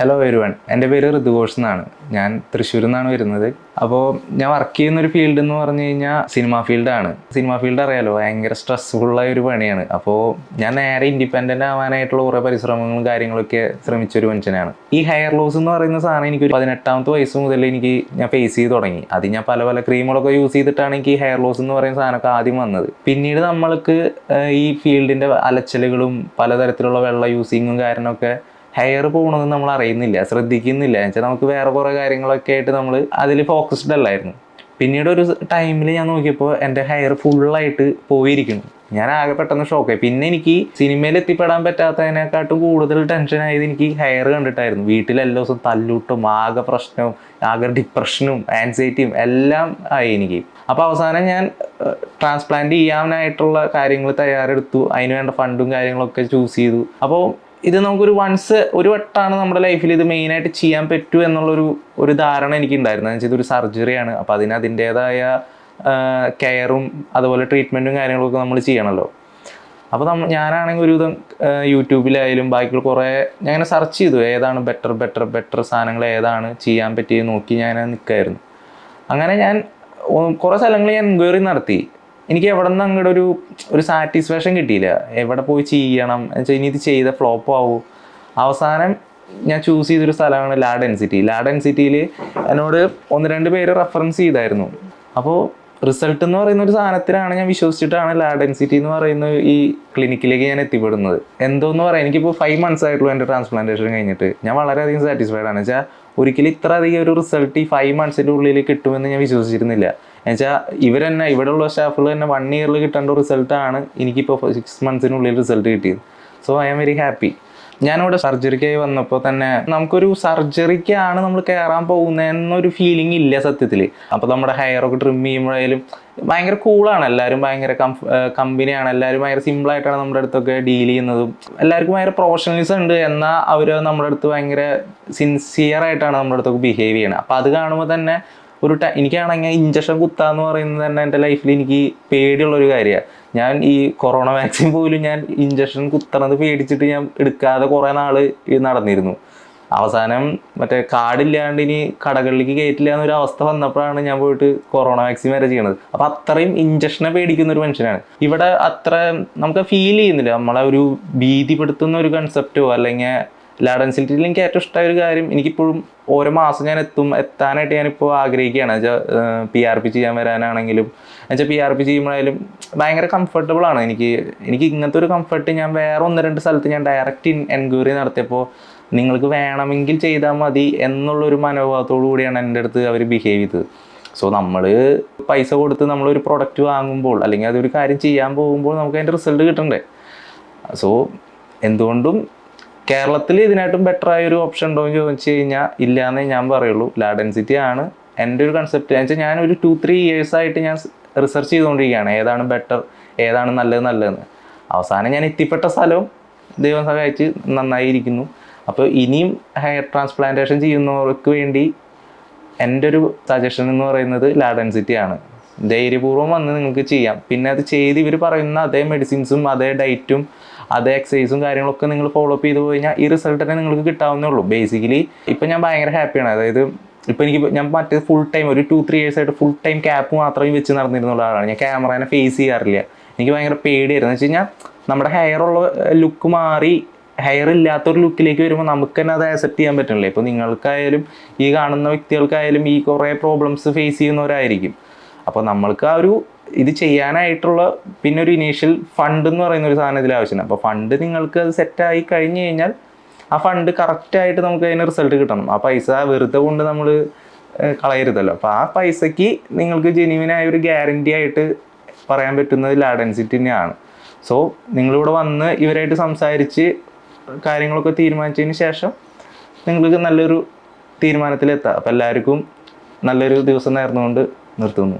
Hello everyone, എൻ്റെ പേര് ഋതുഘോഷ് എന്നാണ്. ഞാൻ തൃശ്ശൂരിൽ നിന്നാണ് വരുന്നത്. അപ്പോൾ ഞാൻ വർക്ക് ചെയ്യുന്നൊരു ഫീൽഡ് എന്ന് പറഞ്ഞു കഴിഞ്ഞാൽ സിനിമ ഫീൽഡാണ്. സിനിമ ഫീൽഡ് അറിയാലോ, ഭയങ്കര സ്ട്രെസ്ഫുള്ളായ ഒരു പണിയാണ്. അപ്പോൾ ഞാൻ നേരെ ഇൻഡിപെൻഡൻ്റ് ആവാനായിട്ടുള്ള കുറേ പരിശ്രമങ്ങളും കാര്യങ്ങളൊക്കെ ശ്രമിച്ചൊരു മനുഷ്യനാണ്. ഈ ഹെയർ ലോസ് എന്ന് പറയുന്ന സാധനം എനിക്ക് 18ാമത്തെ വയസ്സ് മുതൽ ഞാൻ ഫേസ് ചെയ്ത് തുടങ്ങി. അത് ഞാൻ പല ക്രീമുകളൊക്കെ യൂസ് ചെയ്തിട്ടാണ് എനിക്ക് ഈ ഹെയർ ലോസ് എന്ന് പറയുന്ന സാധനമൊക്കെ ആദ്യം വന്നത്. പിന്നീട് നമ്മൾക്ക് ഈ ഫീൽഡിൻ്റെ അലച്ചിലുകളും പലതരത്തിലുള്ള വെള്ള യൂസിങ്ങും കാരണമൊക്കെ ഹെയർ പോകണമെന്ന് നമ്മൾ അറിയുന്നില്ല, ശ്രദ്ധിക്കുന്നില്ല. എന്നുവെച്ചാൽ നമുക്ക് വേറെ കുറേ കാര്യങ്ങളൊക്കെ ആയിട്ട് നമ്മൾ അതിൽ ഫോക്കസ്ഡ് അല്ലായിരുന്നു. പിന്നീട് ഒരു ടൈമിൽ ഞാൻ നോക്കിയപ്പോൾ എൻ്റെ ഹെയർ ഫുള്ളായിട്ട് പോയിരിക്കുന്നു. ഞാൻ ആകെ പെട്ടെന്ന് ഷോക്കായി. പിന്നെ എനിക്ക് സിനിമയിൽ എത്തിപ്പെടാൻ പറ്റാത്തതിനെക്കാട്ടും കൂടുതൽ ടെൻഷനായത് എനിക്ക് ഹെയർ കണ്ടിട്ടായിരുന്നു. വീട്ടിലെല്ലാ ദിവസവും തല്ലൂട്ടും, ആകെ പ്രശ്നവും, ആകെ ഡിപ്രഷനും ആൻസൈറ്റിയും എല്ലാം ആയി എനിക്ക്. അപ്പോൾ അവസാനം ഞാൻ ട്രാൻസ്പ്ലാന്റ് ചെയ്യാനായിട്ടുള്ള കാര്യങ്ങൾ തയ്യാറെടുത്തു. അതിന് വേണ്ട ഫണ്ടും കാര്യങ്ങളൊക്കെ ചൂസ് ചെയ്തു. അപ്പോൾ ഇത് നമുക്കൊരു ഒരു വട്ടമാണ് നമ്മുടെ ലൈഫിൽ ഇത് മെയിനായിട്ട് ചെയ്യാൻ പറ്റൂ എന്നുള്ളൊരു ധാരണ എനിക്കുണ്ടായിരുന്നു. എന്ന് വെച്ചാൽ ഇതൊരു സർജറിയാണ്. അപ്പോൾ അതിൻ്റേതായ കെയറും അതുപോലെ ട്രീറ്റ്മെൻറ്റും കാര്യങ്ങളൊക്കെ നമ്മൾ ചെയ്യണമല്ലോ. അപ്പോൾ ഞാനാണെങ്കിൽ ഒരുവിധം യൂട്യൂബിലായാലും ബാക്കിയുള്ള കുറേ ഞാൻ ഇങ്ങനെ സെർച്ച് ചെയ്തു, ഏതാണ് ബെറ്റർ സാധനങ്ങൾ ഏതാണ് ചെയ്യാൻ പറ്റിയത് നോക്കി ഞാൻ നിൽക്കുമായിരുന്നു. അങ്ങനെ ഞാൻ കുറേ സ്ഥലങ്ങൾ ഞാൻ എൻക്വയറി നടത്തി. എനിക്ക് എവിടെ നിന്ന് അങ്ങോട്ട് ഒരു സാറ്റിസ്ഫാക്ഷൻ കിട്ടിയില്ല. എവിടെ പോയി ചെയ്യണം എന്ന് വെച്ചാൽ ഇനി ഇത് ചെയ്ത ഫ്ലോപ്പ് ആവും. അവസാനം ഞാൻ ചൂസ് ചെയ്തൊരു സ്ഥലമാണ് ലാ ഡെൻസിറ്റിയിൽ എന്നോട് 1-2 പേര് റെഫറൻസ് ചെയ്തായിരുന്നു. അപ്പോൾ റിസൾട്ട് എന്ന് പറയുന്ന ഒരു സാധനത്തിലാണ് ഞാൻ വിശ്വസിച്ചിട്ടാണ് ലാ ഡെൻസിറ്റി എന്ന് പറയുന്ന ഈ ക്ലിനിക്കിലേക്ക് ഞാൻ എത്തിപ്പെടുന്നത്. എന്തോന്ന് പറയാം, എനിക്കിപ്പോൾ 5 months ആയിട്ടുള്ളൂ എൻ്റെ ട്രാൻസ്പ്ലാന്റേഷൻ കഴിഞ്ഞിട്ട്. ഞാൻ വളരെയധികം സാറ്റിസ്ഫൈഡ് ആണ്. വെച്ചാൽ ഒരിക്കലും ഇത്ര അധികം ഒരു റിസൾട്ട് ഈ 5 monthsൻ്റെ ഉള്ളിൽ കിട്ടുമെന്ന് ഞാൻ വിശ്വസിച്ചിരുന്നില്ല. എന്നുവെച്ചാൽ ഇവിടെയുള്ള സ്റ്റാഫുകൾ തന്നെ 1 year കിട്ടേണ്ട റിസൾട്ടാണ് എനിക്കിപ്പോൾ 6 monthsനുള്ളിൽ റിസൾട്ട് കിട്ടിയത്. So I am very happy. ഞാനിവിടെ സർജറിക്കായി വന്നപ്പോൾ തന്നെ നമുക്കൊരു സർജറിക്കാണ് നമ്മൾ കയറാൻ പോകുന്നതെന്നൊരു ഫീലിംഗ് ഇല്ല സത്യത്തിൽ. അപ്പോൾ നമ്മുടെ ഹെയറൊക്കെ ട്രിം ചെയ്യുമ്പോഴായാലും ഭയങ്കര കൂളാണ്, എല്ലാവരും ഭയങ്കര കമ്പനിയാണ്, എല്ലാവരും ഭയങ്കര സിമ്പിളായിട്ടാണ് നമ്മുടെ അടുത്തൊക്കെ ഡീൽ ചെയ്യുന്നതും. എല്ലാവർക്കും ഭയങ്കര പ്രൊഫഷണലിസം ഉണ്ട്, എന്നാൽ അവർ നമ്മുടെ അടുത്ത് ഭയങ്കര സിൻസിയറായിട്ടാണ് നമ്മുടെ അടുത്തൊക്കെ ബിഹേവ് ചെയ്യണത്. അപ്പോൾ അത് കാണുമ്പോൾ തന്നെ എനിക്കാണെങ്കിൽ ഇഞ്ചക്ഷൻ കുത്താന്ന് പറയുന്നത് തന്നെ എൻ്റെ ലൈഫിൽ എനിക്ക് പേടിയുള്ളൊരു കാര്യമാണ്. ഞാൻ ഈ കൊറോണ വാക്സിൻ പോലും ഞാൻ ഇഞ്ചക്ഷൻ കുത്തണത് പേടിച്ചിട്ട് ഞാൻ എടുക്കാതെ കുറേ നാൾ നടന്നിരുന്നു. അവസാനം മറ്റേ കാർഡില്ലാണ്ട് ഇനി കടകളിലേക്ക് കയറ്റില്ല എന്നൊരു അവസ്ഥ വന്നപ്പോഴാണ് ഞാൻ പോയിട്ട് കൊറോണ വാക്സിൻ വരെ ചെയ്യണത്. അപ്പോൾ അത്രയും ഇഞ്ചക്ഷനെ പേടിക്കുന്ന ഒരു മനുഷ്യനാണ്. ഇവിടെ അത്ര നമുക്ക് ഫീൽ ചെയ്യുന്നില്ല, നമ്മളെ ഒരു ഭീതിപ്പെടുത്തുന്ന ഒരു കൺസെപ്റ്റോ അല്ലെങ്കിൽ ലാ ഡെൻസിറ്റിയിൽ എനിക്ക് ഏറ്റവും ഇഷ്ടമായ ഒരു കാര്യം, എനിക്കിപ്പോഴും ഓരോ മാസം ഞാൻ എത്താനായിട്ട് ഞാനിപ്പോൾ ആഗ്രഹിക്കുകയാണ്. PRP ചെയ്യാൻ വരാനാണെങ്കിലും PRP ചെയ്യുമ്പോഴായാലും ഭയങ്കര കംഫർട്ടബിളാണ് എനിക്ക് ഇങ്ങനത്തെ ഒരു കംഫർട്ട് ഞാൻ വേറെ 1-2 സ്ഥലത്ത് ഞാൻ ഡയറക്റ്റ് എൻക്വയറി നടത്തിയപ്പോൾ നിങ്ങൾക്ക് വേണമെങ്കിൽ ചെയ്താൽ മതി എന്നുള്ളൊരു മനോഭാവത്തോടു കൂടിയാണ് എൻ്റെ അടുത്ത് അവർ ബിഹേവ് ചെയ്തത്. സോ നമ്മൾ പൈസ കൊടുത്ത് നമ്മളൊരു പ്രൊഡക്റ്റ് വാങ്ങുമ്പോൾ അല്ലെങ്കിൽ അതൊരു കാര്യം ചെയ്യാൻ പോകുമ്പോൾ നമുക്ക് അതിൻ്റെ റിസൾട്ട് കിട്ടണ്ടേ. സോ എന്തുകൊണ്ടും കേരളത്തിൽ ഇതിനായിട്ടും ബെറ്ററായൊരു ഓപ്ഷൻ ഉണ്ടോ എന്ന് ചോദിച്ചു കഴിഞ്ഞാൽ ഇല്ല എന്നേ ഞാൻ പറയുള്ളൂ. ലാ ഡെൻസിറ്റി ആണ് എൻ്റെ ഒരു കൺസെപ്റ്റ്. എന്ന് വെച്ചാൽ ഞാനൊരു 2-3 years ആയിട്ട് ഞാൻ റിസർച്ച് ചെയ്തുകൊണ്ടിരിക്കുകയാണ്, ഏതാണ് ബെറ്റർ, ഏതാണ് നല്ലതെന്ന്. അവസാനം ഞാൻ എത്തിപ്പെട്ട സ്ഥലവും ദൈവം സഹായിച്ച് നന്നായിരിക്കുന്നു. അപ്പോൾ ഇനിയും ഹെയർ ട്രാൻസ്പ്ലാന്റേഷൻ ചെയ്യുന്നവർക്ക് വേണ്ടി എൻ്റെ ഒരു സജഷൻ എന്ന് പറയുന്നത് ലാ ഡെൻസിറ്റി ആണ്. ധൈര്യപൂർവ്വം വന്ന് നിങ്ങൾക്ക് ചെയ്യാം. പിന്നെ അത് ചെയ്ത് ഇവർ പറയുന്ന അതേ മെഡിസിൻസും അതേ ഡയറ്റും അതേ എക്സസൈസും കാര്യങ്ങളൊക്കെ നിങ്ങൾ ഫോളോ അപ്പ് ചെയ്ത് കഴിഞ്ഞാൽ ഈ റിസൾട്ട് തന്നെ നിങ്ങൾക്ക് കിട്ടാവുന്നേ ഉള്ളൂ. ബേസിക്കലി ഇപ്പം ഞാൻ ഭയങ്കര ഹാപ്പിയാണ്. അതായത് ഇപ്പോൾ ഞാൻ മറ്റേ ഫുൾ ടൈം ഒരു 2-3 years ആയിട്ട് ഫുൾ ടൈം ക്യാപ്പ് മാത്രമേ വെച്ച് നടന്നിരുന്നുള്ള ആളാണ്. ഞാൻ ക്യാമറേനെ ഫേസ് ചെയ്യാറില്ല. എനിക്ക് ഭയങ്കര പേടിയായിരുന്നു. എന്ന് വെച്ച് കഴിഞ്ഞാൽ നമ്മുടെ ഹെയറുള്ള ലുക്ക് മാറി ഹെയർ ഇല്ലാത്തൊരു ലുക്കിലേക്ക് വരുമ്പോൾ നമുക്ക് തന്നെ അത് ആക്സെപ്റ്റ് ചെയ്യാൻ പറ്റുന്നില്ല. ഇപ്പോൾ നിങ്ങൾക്കായാലും ഈ കാണുന്ന വ്യക്തികൾക്കായാലും ഈ കുറേ പ്രോബ്ലംസ് ഫേസ് ചെയ്യുന്നവരായിരിക്കും. അപ്പോൾ നമ്മൾക്ക് ഇത് ചെയ്യാനായിട്ടുള്ള പിന്നെ ഒരു ഇനീഷ്യൽ ഫണ്ട് എന്ന് പറയുന്ന ഒരു സാധനം ഇതിൽ ആവശ്യമാണ്. അപ്പോൾ ഫണ്ട് നിങ്ങൾക്ക് അത് സെറ്റായി കഴിഞ്ഞ് കഴിഞ്ഞാൽ ആ ഫണ്ട് കറക്റ്റായിട്ട് നമുക്ക് അതിന് റിസൾട്ട് കിട്ടണം. ആ പൈസ വെറുതെ കൊണ്ട് നമ്മൾ കളയരുതല്ലോ. അപ്പോൾ ആ പൈസയ്ക്ക് നിങ്ങൾക്ക് ജെന്യുവിനായ ഒരു ഗ്യാരണ്ടി ആയിട്ട് പറയാൻ പറ്റുന്നത് ലാ ഡെൻസിറ്റി തന്നെയാണ്. സോ നിങ്ങളിവിടെ വന്ന് ഇവരായിട്ട് സംസാരിച്ച് കാര്യങ്ങളൊക്കെ തീരുമാനിച്ചതിന് ശേഷം നിങ്ങൾക്ക് നല്ലൊരു തീരുമാനത്തിലെത്താം. അപ്പോൾ എല്ലാവർക്കും നല്ലൊരു ദിവസം നേർന്നുകൊണ്ട് നിർത്തുന്നു.